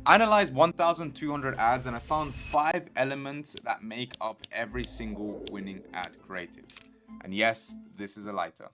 I analyzed 1,200 ads and I found 5 elements that make up every single winning ad creative. And yes, this is a lighter.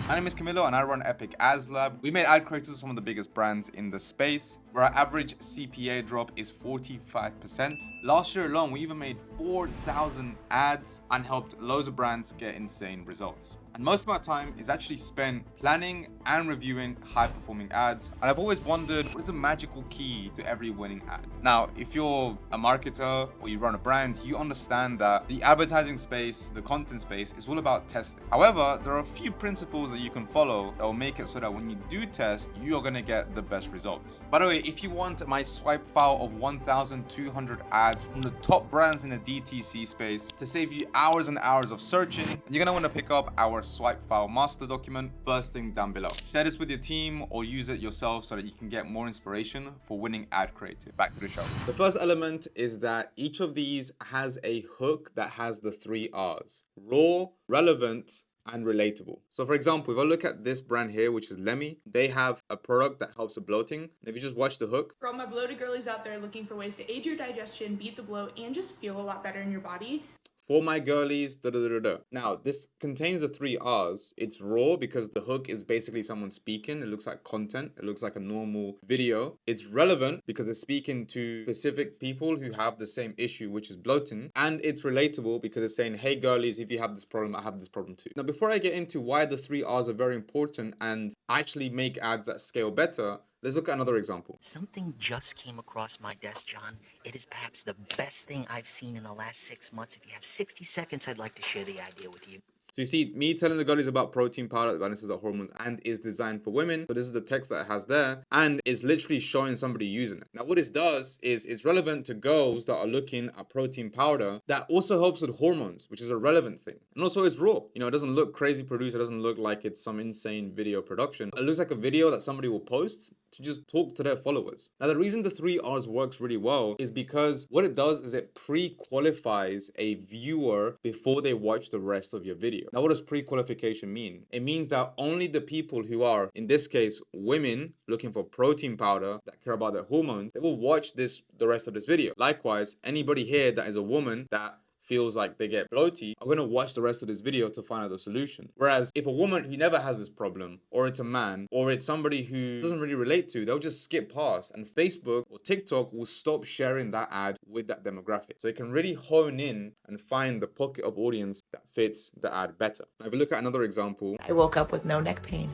My name is Camilo and I run Epic Ads Lab. We made ad creatives for some of the biggest brands in the space, where our average CPA drop is 45%. Last year alone, we even made 4,000 ads and helped loads of brands get insane results. And most of my time is actually spent planning and reviewing high-performing ads. And I've always wondered, what is the magical key to every winning ad? Now, if you're a marketer or you run a brand, you understand that the advertising space, the content space, is all about testing. However, there are a few principles that you can follow that will make it so that when you do test, you are gonna get the best results. By the way, if you want my swipe file of 1,200 ads from the top brands in the DTC space to save you hours and hours of searching, you're gonna wanna pick up our swipe file master document first thing down below. Share this with your team or use it yourself so that you can get more inspiration for winning ad creative. Back to the show. The first element is that each of these has a hook that has the 3 R's: raw, relevant, and relatable. So for example, if I look at this brand here, which is Lemmy, they have a product that helps with bloating. And if you just watch the hook. For all my bloated girlies out there looking for ways to aid your digestion, beat the bloat, and just feel a lot better in your body. For my girlies, da da da da. Now, this contains the 3 R's. It's raw because the hook is basically someone speaking. It looks like content. It looks like a normal video. It's relevant because it's speaking to specific people who have the same issue, which is bloating. And it's relatable because it's saying, hey girlies, if you have this problem, I have this problem too. Now, before I get into why the 3 R's are very important and actually make ads that scale better, let's look at another example. Something just came across my desk, John. It is perhaps the best thing I've seen in the last 6 months. If you have 60 seconds, I'd like to share the idea with you. So you see me telling the girlies about protein powder that balances our hormones and is designed for women. So this is the text that it has there and it's literally showing somebody using it. Now what this does is it's relevant to girls that are looking at protein powder that also helps with hormones, which is a relevant thing. And also it's raw. You know, it doesn't look crazy produced. It doesn't look like it's some insane video production. It looks like a video that somebody will post to just talk to their followers. Now the reason the 3 R's works really well is because what it does is it pre-qualifies a viewer before they watch the rest of your video. Now what does pre-qualification mean? It means that only the people who are, in this case, women looking for protein powder that care about their hormones, they will watch the rest of this video. Likewise, anybody here that is a woman that feels like they get bloaty are going to watch the rest of this video to find out the solution. Whereas if a woman who never has this problem, or it's a man, or it's somebody who doesn't really relate to, they'll just skip past, and Facebook or TikTok will stop sharing that ad with that demographic. So it can really hone in and find the pocket of audience that fits the ad better. Now if we look at another example. I woke up with no neck pain.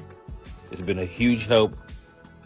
It's been a huge help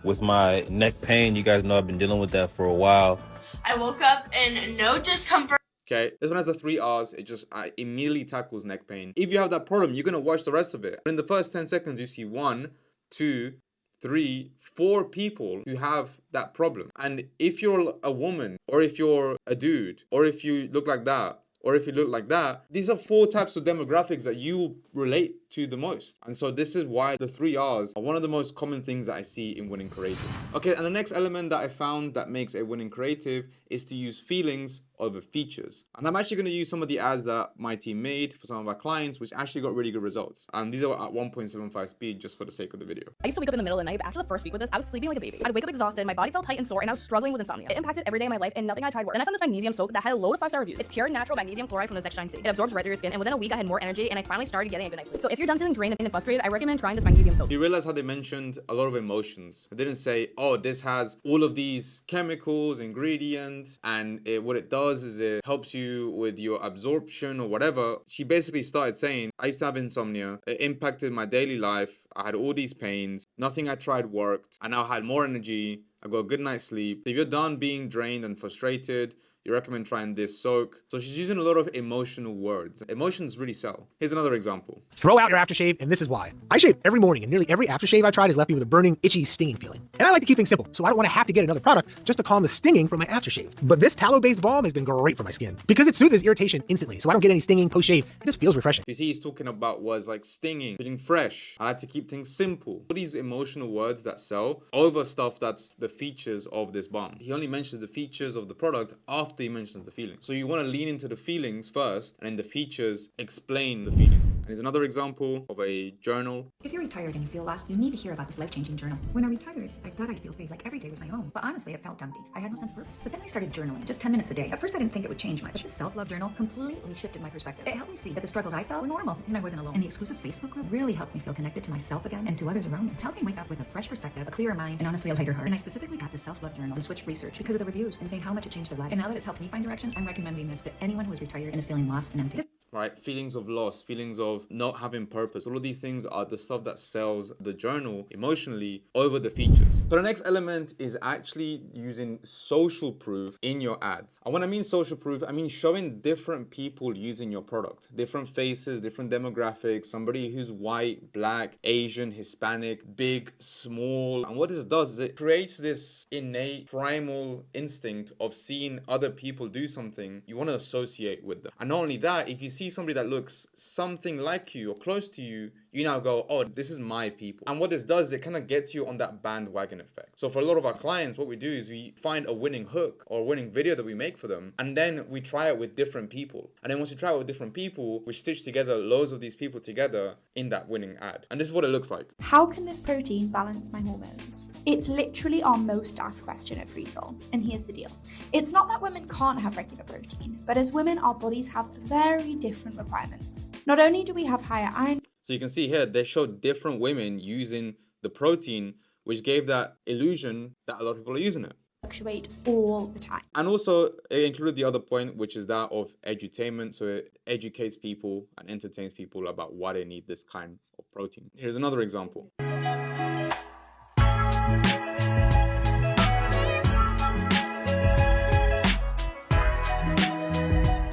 with my neck pain. You guys know I've been dealing with that for a while. I woke up in no discomfort. Okay, this one has the 3 R's. It just immediately tackles neck pain. If you have that problem, you're gonna watch the rest of it. But in the first 10 seconds, you see 1, 2, 3, 4 people who have that problem. And if you're a woman, or if you're a dude, or if you look like that, or if you look like that, these are 4 types of demographics that you relate to the most. And so this is why the 3 R's are one of the most common things that I see in winning creative. Okay, and the next element that I found that makes a winning creative is to use feelings over features. And I'm actually going to use some of the ads that my team made for some of our clients, which actually got really good results. And these are at 1.75 speed just for the sake of the video. I used to wake up in the middle of the night, but after the first week with this, I was sleeping like a baby. I'd wake up exhausted, my body felt tight and sore, and I was struggling with insomnia. It impacted every day of my life, and nothing I tried worked. Then I found this magnesium soap that had a load of 5-star reviews. It's pure natural magnesium chloride from the Zechstein sea. It absorbs right through your skin, and within a week I had more energy, and I finally started getting a good night's sleep. So if you're done feeling drained and frustrated, I recommend trying this magnesium soap. You realize how they mentioned a lot of emotions. It didn't say, oh, this has all of these chemicals, ingredients, and what it does is it helps you with your absorption or whatever. She basically started saying, I used to have insomnia. It impacted my daily life. I had all these pains. Nothing I tried worked. I now had more energy. I got a good night's sleep. If you're done being drained and frustrated, you recommend trying this soak. So she's using a lot of emotional words. Emotions really sell. Here's another example. Throw out your aftershave, and this is why. I shave every morning, and nearly every aftershave I tried has left me with a burning, itchy, stinging feeling. And I like to keep things simple, so I don't want to have to get another product just to calm the stinging from my aftershave. But this tallow-based balm has been great for my skin because it soothes irritation instantly, so I don't get any stinging post-shave. It just feels refreshing. You see, he's talking about words like stinging, feeling fresh. I like to keep things simple. All these emotional words that sell over stuff that's the features of this balm. He only mentions the features of the product after he mentions the feelings. So you want to lean into the feelings first, and then the features explain the feeling. And here's another example of a journal. If you're retired and you feel lost, you need to hear about this life-changing journal. When I retired, I thought I'd feel free, like every day was my own. But honestly, it felt empty. I had no sense of purpose. But then I started journaling, just 10 minutes a day. At first, I didn't think it would change much. But this self-love journal completely shifted my perspective. It helped me see that the struggles I felt were normal, and I wasn't alone. And the exclusive Facebook group really helped me feel connected to myself again and to others around me. It's helped me wake up with a fresh perspective, a clearer mind, and honestly, a lighter heart. And I specifically got the self-love journal and switched research because of the reviews and saying how much it changed their life. And now that it's helped me find direction, I'm recommending this to anyone who is retired and is feeling lost and empty. Right? Feelings of loss, feelings of not having purpose. All of these things are the stuff that sells the journal emotionally over the features. So the next element is actually using social proof in your ads. And when I mean social proof, I mean showing different people using your product, different faces, different demographics, somebody who's white, black, Asian, Hispanic, big, small. And what this does is it creates this innate primal instinct of seeing other people do something, you want to associate with them. And not only that, if you see somebody that looks something like you or close to you, you now go, oh, this is my people. And what this does is it kind of gets you on that bandwagon effect. So for a lot of our clients, what we do is we find a winning hook or a winning video that we make for them, and then we try it with different people. And then once you try it with different people, we stitch together loads of these people together in that winning ad. And this is what it looks like. How can this protein balance my hormones? It's literally our most asked question at FreeSoul. And here's the deal. It's not that women can't have regular protein, but as women, our bodies have very different requirements. Not only do we have higher iron. So you can see here, they showed different women using the protein, which gave that illusion that a lot of people are using it. Fluctuate all the time. And also it included the other point, which is that of edutainment. So it educates people and entertains people about why they need this kind of protein. Here's another example.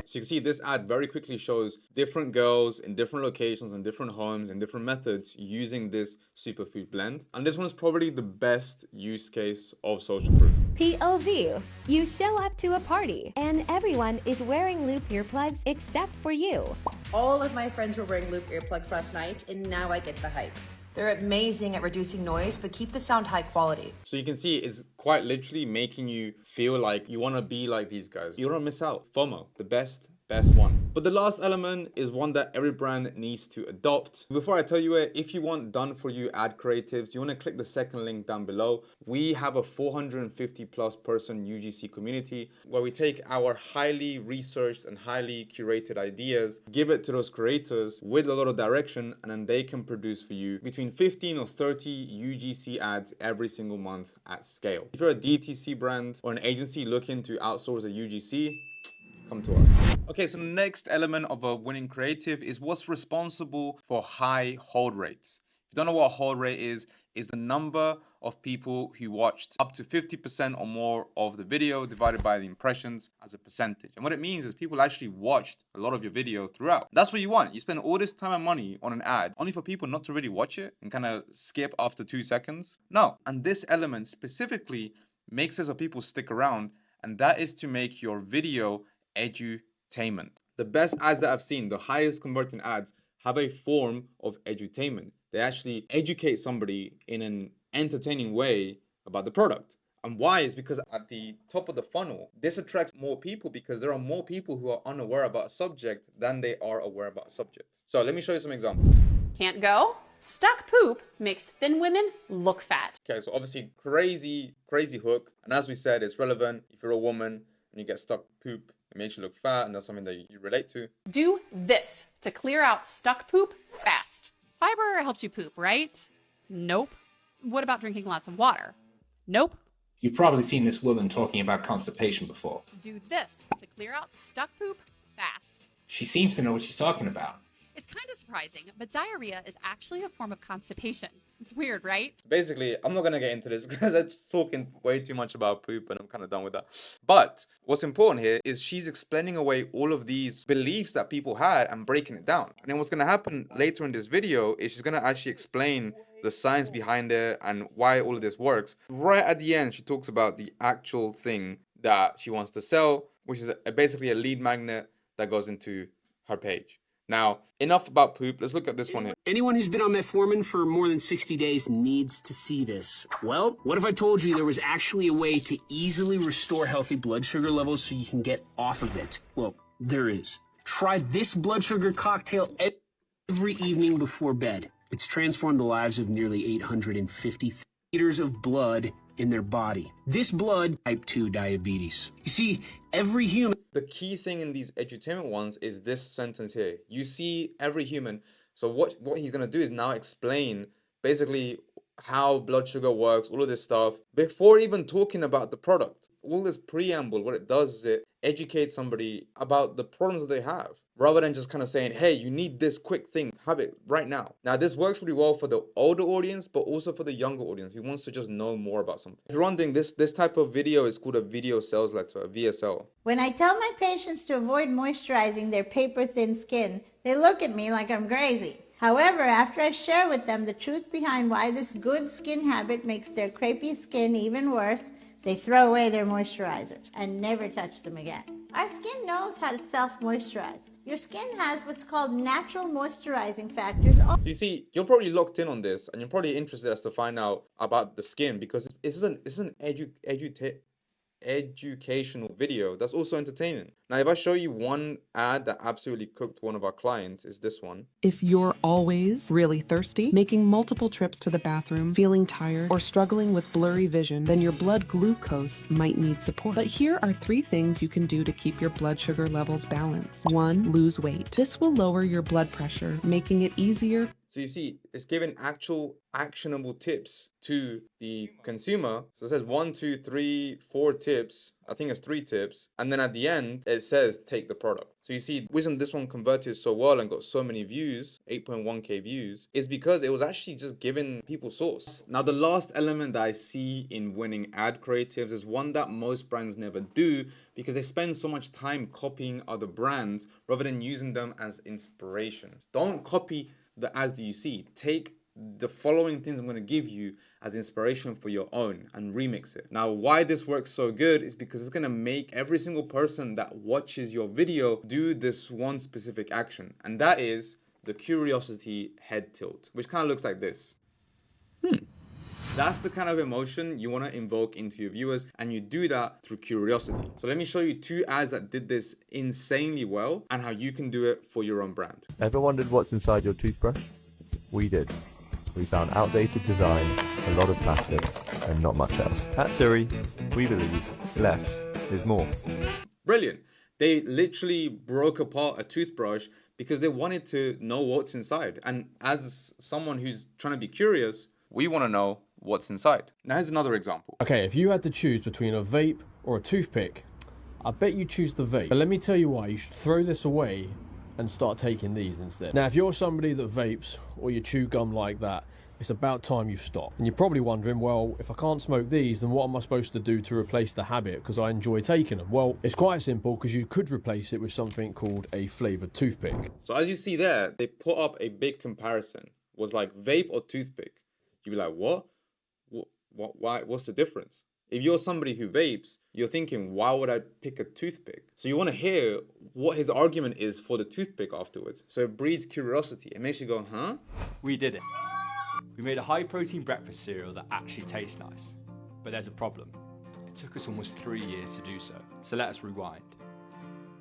So you can see this ad very quickly shows different girls in different locations and different homes and different methods using this superfood blend. And this one is probably the best use case of social proof. POV. You show up to a party and everyone is wearing loop earplugs except for you. All of my friends were wearing loop earplugs last night, and now I get the hype. They're amazing at reducing noise, but keep the sound high quality. So you can see it's quite literally making you feel like you want to be like these guys. You don't miss out. FOMO, the best one. But the last element is one that every brand needs to adopt. Before I tell you it, if you want done for you ad creatives, you want to click the second link down below. We have a 450 plus person UGC community where we take our highly researched and highly curated ideas, give it to those creators with a lot of direction, and then they can produce for you between 15 or 30 UGC ads every single month at scale. If you're a DTC brand or an agency looking to outsource a UGC, come to us. Okay, so the next element of a winning creative is what's responsible for high hold rates. If you don't know what a hold rate is the number of people who watched up to 50% or more of the video divided by the impressions as a percentage. And what it means is people actually watched a lot of your video throughout. That's what you want. You spend all this time and money on an ad only for people not to really watch it and kind of skip after 2 seconds. No, and this element specifically makes it so people stick around, and that is to make your video edutainment. The best ads that I've seen, the highest converting ads, have a form of edutainment. They actually educate somebody in an entertaining way about the product. And why is because at the top of the funnel, this attracts more people because there are more people who are unaware about a subject than they are aware about a subject. So let me show you some examples. Can't go? Stuck poop makes thin women look fat. Okay, so obviously crazy hook. And as we said, it's relevant if you're a woman and you get stuck poop. It makes you look fat, and that's something that you relate to. Do this to clear out stuck poop fast. Fiber helps you poop, right? Nope. What about drinking lots of water? Nope. You've probably seen this woman talking about constipation before. Do this to clear out stuck poop fast. She seems to know what she's talking about. It's kind of surprising, but diarrhea is actually a form of constipation. It's weird, right? Basically, I'm not going to get into this because it's talking way too much about poop and I'm kind of done with that. But what's important here is she's explaining away all of these beliefs that people had and breaking it down. And then what's going to happen later in this video is she's going to actually explain the science behind it and why all of this works. Right at the end, she talks about the actual thing that she wants to sell, which is basically a lead magnet that goes into her page. Now, enough about poop. Let's look at this one here. Anyone who's been on metformin for more than 60 days needs to see this. Well, what if I told you there was actually a way to easily restore healthy blood sugar levels so you can get off of it? Well, there is. Try this blood sugar cocktail. every evening before bed. It's transformed the lives of nearly 850 liters of blood in their body. This blood, type 2 diabetes. You see, every human... The key thing in these edutainment ones is this sentence here. You see every human. So what he's going to do is now explain basically how blood sugar works, all of this stuff, before even talking about the product. All this preamble, what it does is it educates somebody about the problems that they have, rather than just kind of saying, hey, you need this quick thing, have it right now. Now, this works really well for the older audience, but also for the younger audience who wants to just know more about something. If you're wondering, this type of video is called a video sales letter, a VSL. When I tell my patients to avoid moisturizing their paper-thin skin, they look at me like I'm crazy. However, after I share with them the truth behind why this good skin habit makes their crepey skin even worse, they throw away their moisturizers and never touch them again. Our skin knows how to self-moisturize. Your skin has what's called natural moisturizing factors. So you see, you're probably locked in on this, and you're probably interested as to find out about the skin, because it's an educational video that's also entertaining. Now, if I show you one ad that absolutely cooked one of our clients, is this one. If you're always really thirsty, making multiple trips to the bathroom, feeling tired, or struggling with blurry vision, then your blood glucose might need support. But here are 3 things you can do to keep your blood sugar levels balanced. 1, lose weight. This will lower your blood pressure, making it easier. So you see, it's giving actual actionable tips to the consumer. So it says 1, 2, 3, 4 tips. I think it's 3 tips. And then at the end, it says take the product. So you see, the reason this one converted so well and got so many views, 8.1K views, is because it was actually just giving people source. Now, the last element that I see in winning ad creatives is one that most brands never do, because they spend so much time copying other brands rather than using them as inspirations. Don't copy the ads that you see. Take the following things I'm going to give you as inspiration for your own and remix it. Now, why this works so good is because it's going to make every single person that watches your video do this one specific action, and that is the curiosity head tilt, which kind of looks like this. That's the kind of emotion you want to invoke into your viewers, and you do that through curiosity. So let me show you 2 ads that did this insanely well and how you can do it for your own brand. Ever wondered what's inside your toothbrush? We did. We found outdated design, a lot of plastic, and not much else. At Siri, we believe less is more. Brilliant. They literally broke apart a toothbrush because they wanted to know what's inside. And as someone who's trying to be curious, we want to know what's inside. Now here's another example. Okay, if you had to choose between a vape or a toothpick, I bet you choose the vape. But let me tell you why. You should throw this away and start taking these instead. Now, if you're somebody that vapes or you chew gum like that, it's about time you stop. And you're probably wondering, well, if I can't smoke these, then what am I supposed to do to replace the habit? Because I enjoy taking them. Well, it's quite simple, because you could replace it with something called a flavored toothpick. So as you see there, they put up a big comparison. Was like vape or toothpick. You'd be like, what? Why? What's the difference? If you're somebody who vapes, you're thinking, why would I pick a toothpick? So you want to hear what his argument is for the toothpick afterwards. So it breeds curiosity. It makes you go, huh? We did it. We made a high-protein breakfast cereal that actually tastes nice. But there's a problem. It took us almost 3 years to do so. So let us rewind.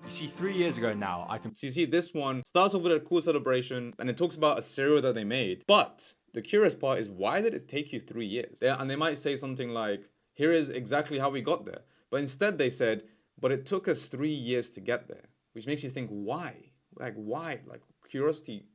You see, 3 years ago now, So you see, this one starts off with a cool celebration, and it talks about a cereal that they made. But the curious part is, why did it take you 3 years? And they might say something like, here is exactly how we got there. But instead they said, but it took us 3 years to get there. Which makes you think, why? Like, why? Like, curiosity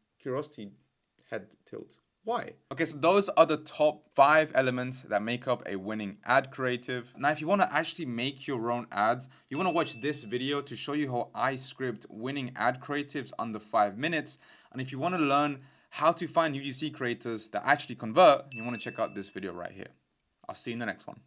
head tilt. Why? Okay, so those are the top 5 elements that make up a winning ad creative. Now, if you want to actually make your own ads, you want to watch this video to show you how I script winning ad creatives under 5 minutes. And if you want to learn how to find UGC creators that actually convert, you want to check out this video right here. I'll see you in the next one.